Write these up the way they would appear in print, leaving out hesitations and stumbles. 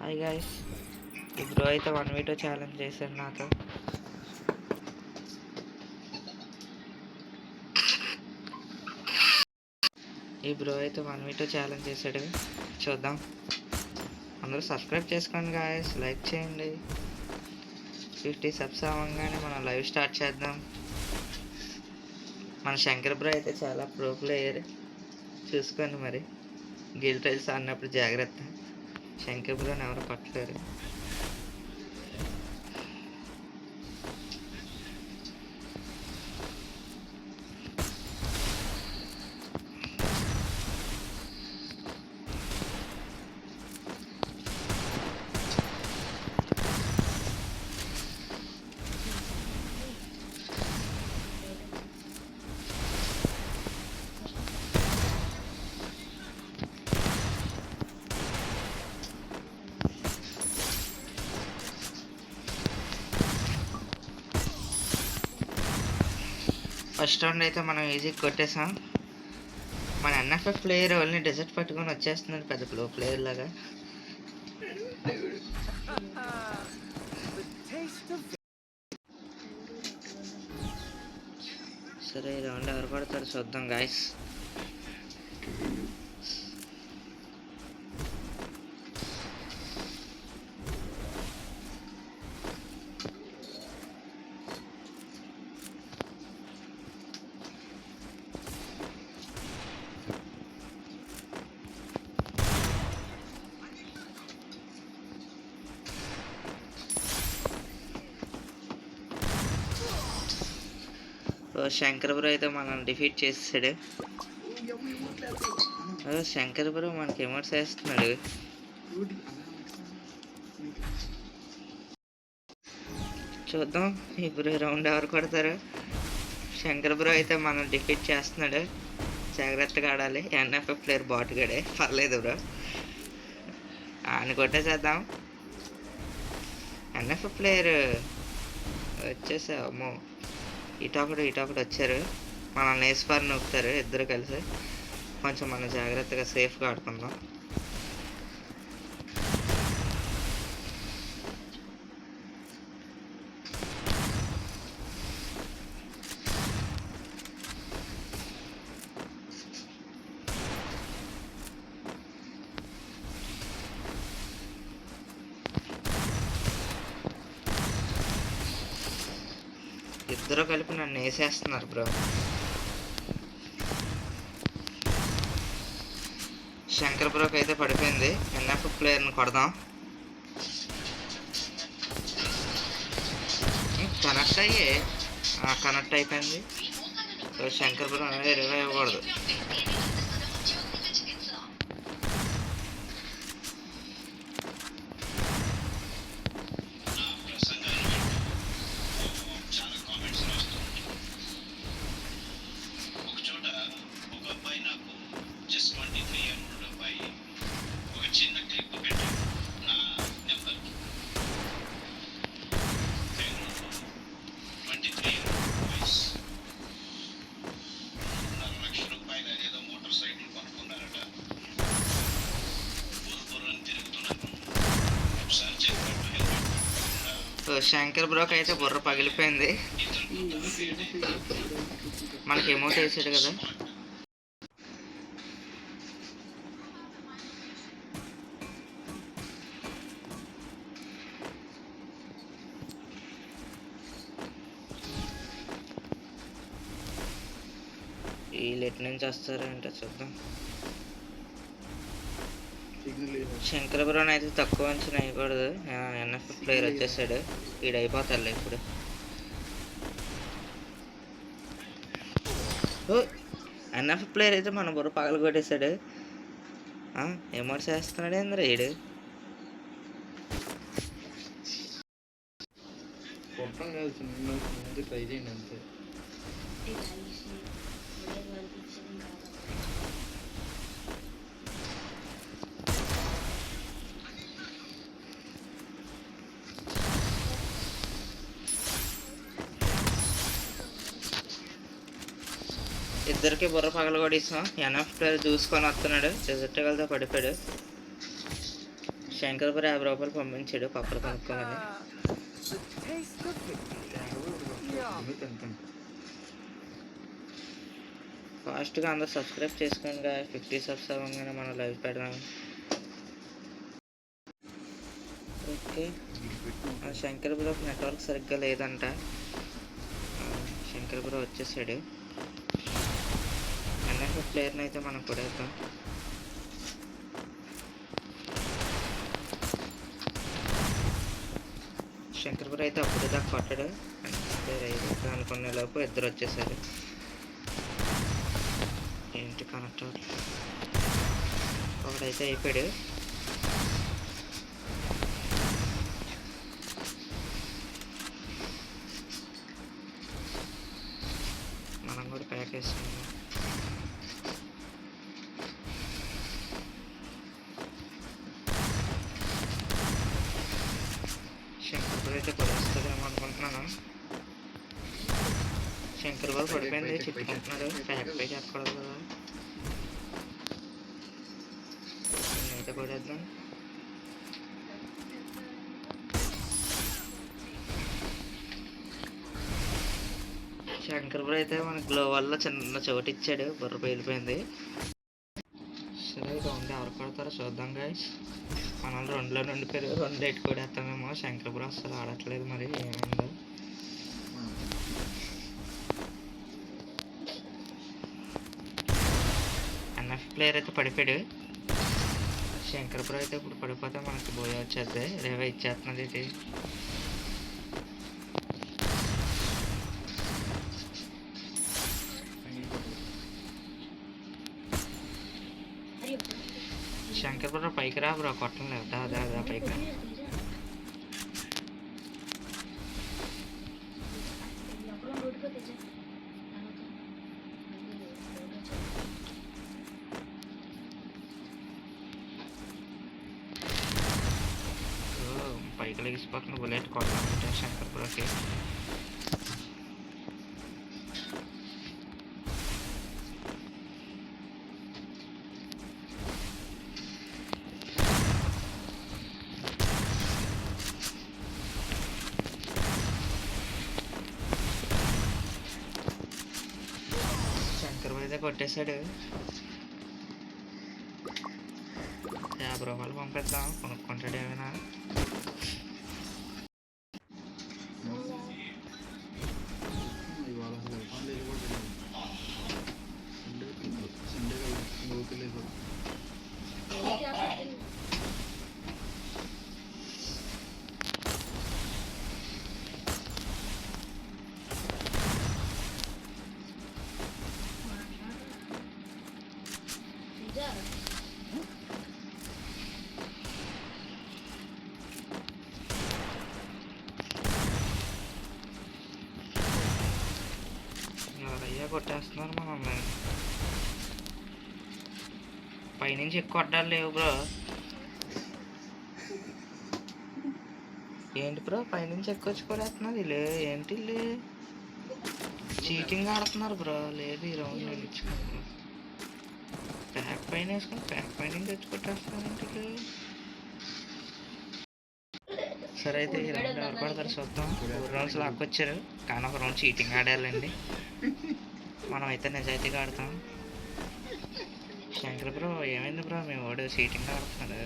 Hi guys, ఈ bro అయితే 1v2 challenge చేశాడు నాతో. చూద్దాం. అందరూ సబ్స్క్రైబ్ చేసుకోండి గాయ్స్, లైక్ చేయండి. 50 సబ్స్ అవ్వగానే మనం లైవ్ స్టార్ట్ చేద్దాం. మన శంకర్ బ్రో అయితే చాలా ప్రో ప్లేయర్, చూసుకోండి. మరి గిల్ టైల్స్ ఆడినప్పుడు జాగ్రత్త, శంకర్ బ్రోని ఎవరు పట్టలేరు. ఫస్ట్ రౌండ్ అయితే మనం ఈజీ కొట్టేసాం. మన ఎన్ఎఫ్ఎఫ్ ప్లేయర్ ఓన్లీ డెజర్ట్ పట్టుకొని వచ్చేస్తున్నాడు, పెద్ద ప్రో ప్లేయర్ లాగా. సరే, ఈ రౌండ్ ఎవరు పడతారు చూద్దాం గాయస్. శంకర్ బ్రో అయితే మనం డిఫీట్ చేసాడు. శంకర్ బ్రో మనకి ఎమోట్స్ వేస్తున్నాడు. చూద్దాం ఇప్పుడు రౌండ్ ఎవరు కొడతారు. శంకర్ బ్రో అయితే మనం డిఫీట్ చేస్తున్నాడు, జాగ్రత్తగా ఆడాలి. ఎన్ఎఫ్ఎఫ్ ప్లేయర్ బాట్ గడే, పర్లేదు బ్రో, ఆయన కొట్టేసేద్దాం. ఎన్ఎఫ్ఎఫ్ ప్లేయర్ వచ్చేసాము, ఇటొకటి వచ్చారు. మనల్ని నేస్పార్ నొక్కుతారు ఇద్దరు కలిసి. కొంచెం మనం జాగ్రత్తగా సేఫ్గా ఆడుకుందాం. ఇద్దరు కలిపి నన్ను వేసేస్తున్నారు బ్రో. శంకర్ బ్రోకి అయితే పడిపోయింది. ఎన్ఎఫ్ ప్లేయర్ని కొడదాం. కనెక్ట్ అయిపోయింది. శంకర్ బ్రో అనేది రివైవ్ అవ్వకూడదు. శంకర్ బ్రోకి అయితే బుర్ర పగిలిపోయింది. మనకి ఎమౌంట్ వేసాడు కదా. వీళ్ళు ఎటు నుంచి వస్తారంటే చూద్దాం. శంకర్ బ్రోన్ అయితే తక్కువ అంచనా వేయకూడదు. ఎన్ఎఫ్ ప్లేయర్ వచ్చేసాడు, వీడు అయిపోతారులే ఇప్పుడు. ఎన్ఎఫ్ ప్లేయర్ అయితే మన బుర్ర పగల కొట్టేశాడు. ఎమోట్స్ వేస్తున్నాడు ఏంద్ర వీడు. ట్రై చేయండి అంతే. ఇద్దరికి బుర్ర పగల కొడిస్తాం. ఎన్ఎఫ్ ప్లేయర్ చూసుకొని వస్తున్నాడు, డెజర్ట్ వెళ్తే పడిపోయాడు. శంకర్ బ్రో 50 రూపాయలు పంపించాడు పప్పులు కొనుక్కోమని. ఫాస్ట్గా అందరూ సబ్స్క్రైబ్ చేసుకోండి. 50 సబ్స్ అవ్వగానే మనం లైవ్ పెడదాం. ఓకే, శంకర్ బ్రోకి నెట్వర్క్ సరిగ్గా లేదంట. శంకర్ బ్రో వచ్చేసాడు. ఎన్ఎఫ్ఎఫ్ ప్లేయర్ని అయితే మనం కొడేద్దాం. శంకర్ బ్రో అయితే అప్పుడు దాకా కొట్టాడు. ప్లేయర్ అయితే అనుకునే లోపు ఇద్దరు వచ్చేసారు. ఏంటి కనెక్ట్ ఒకడైతే అయిపోయాడు. మనం కూడా ప్యాక్ వేసుకున్నాం. శంకర్ బ్రో అయితే కొడేస్తుందేమో అనుకుంటున్నాను. శంకర్ బ్రో పడిపోయింది, చెప్పుకుంటున్నాడు. ప్యాక్ పైకి ఎక్కకూడదు కదా, నేనైతే కొడేద్దాం. శంకర్ బ్రో అయితే మనకి గ్లో వల్ల చిన్న చోటు ఇచ్చాడు, బుర్ర పేలిపోయింది. సరే రౌండ్ ఎవరు కొడతారో చూద్దాం గైస్. మనం 2లో ఉండిపోయారు, 2 ఎటు కొడేస్తామేమో. శంకర్ బ్రో అసలు ఆడట్లేదు, మరి ఏమైందో. ఎన్ఎఫ్ ప్లేయర్ అయితే పడిపోయాడు. శంకర్ బ్రో అయితే ఇప్పుడు పడిపోతే మనకి బోయ వచ్చేద్ది. రేవే ఇచ్చేస్తున్నది ఇది. శంకర్ బ్రో పైకి రా బ్రో, కొట్టలేదు. దా పైకి రా. పైకి లెగిసిపోతున్న బుల్లెట్ కొట్టాలంటే శంకర్ బ్రోకి. శంకర్ బ్రో అయితే కొట్టేశాడు. 50 రూపాయలు పంపిద్దాం, కొనుక్కుంటాడు ఏమైనా. ఎవరయ్యా కొట్టేస్తున్నారు మనల్ని. పైనుంచి ఎక్కువ అడ్డాలు లేవు బ్రో. ఏంటి బ్రో పైనుంచి ఎక్కువ వచ్చి కొడేస్తున్నారు వీళ్ళు. ఏంటి వీళ్ళు చీటింగ్ ఆడుతున్నారు బ్రో. లేదు ఈ రౌండ్ నేను ఇచ్చుకున్నాను. ప్యాక్ పైన వేసుకుని ప్యాక్ పైన తెచ్చి కొట్టేస్తున్నారు ఇంటికి. సరే అయితే ఈ రౌండ్ ఎవరు పడతారు చూద్దాం. 4 రౌండ్స్ లాక్కొచ్చారు, కానీ ఒక రౌండ్ చీటింగ్ ఆడాలండి. మనం అయితే నిజాయితీగా ఆడతాం. శంకర్ బ్రో ఏమైంది బ్రో, మీ వాడు చీటింగ్ ఆడుతున్నాడు.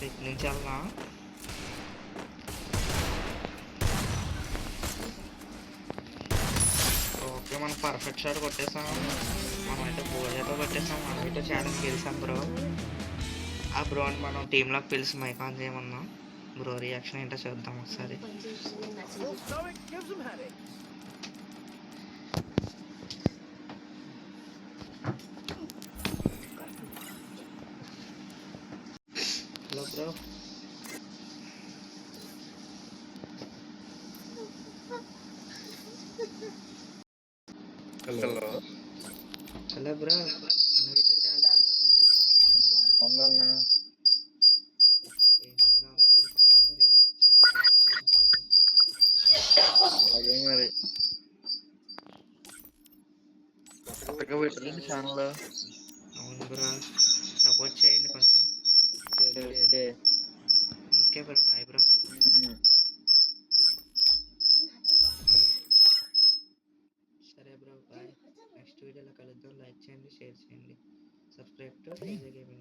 ఇటు నుంచి వెళ్దాం. ఓకే, మనం పర్ఫెక్ట్ షాట్ కొట్టేసాం. మనమైతే బోజాతో కొట్టేసాం. మనమైతే ఛాలెంజ్ గెలిచాం బ్రో. ఆ బ్రోని మనం టీంలోకి పిలిచి మైక్ ఆన్ చేయమన్నాం. బ్రో రియాక్షన్ ఏంటో చూద్దాం ఒకసారి. Hello bro. Hello hello bro, నువ్వైతే చాలా కొత్తగా పెట్టారండి ఛానల్. అవును బ్రో, సపోర్ట్ చేయండి కొంచెం. Okay. Okay bro, bye bro. Um. సరే బ్రో, బాయ్. నెక్స్ట్ వీడియోలో కలుద్దాం. లైక్ చేయండి, షేర్ చేయండి, సబ్స్క్రైబ్ టు గేమింగ్.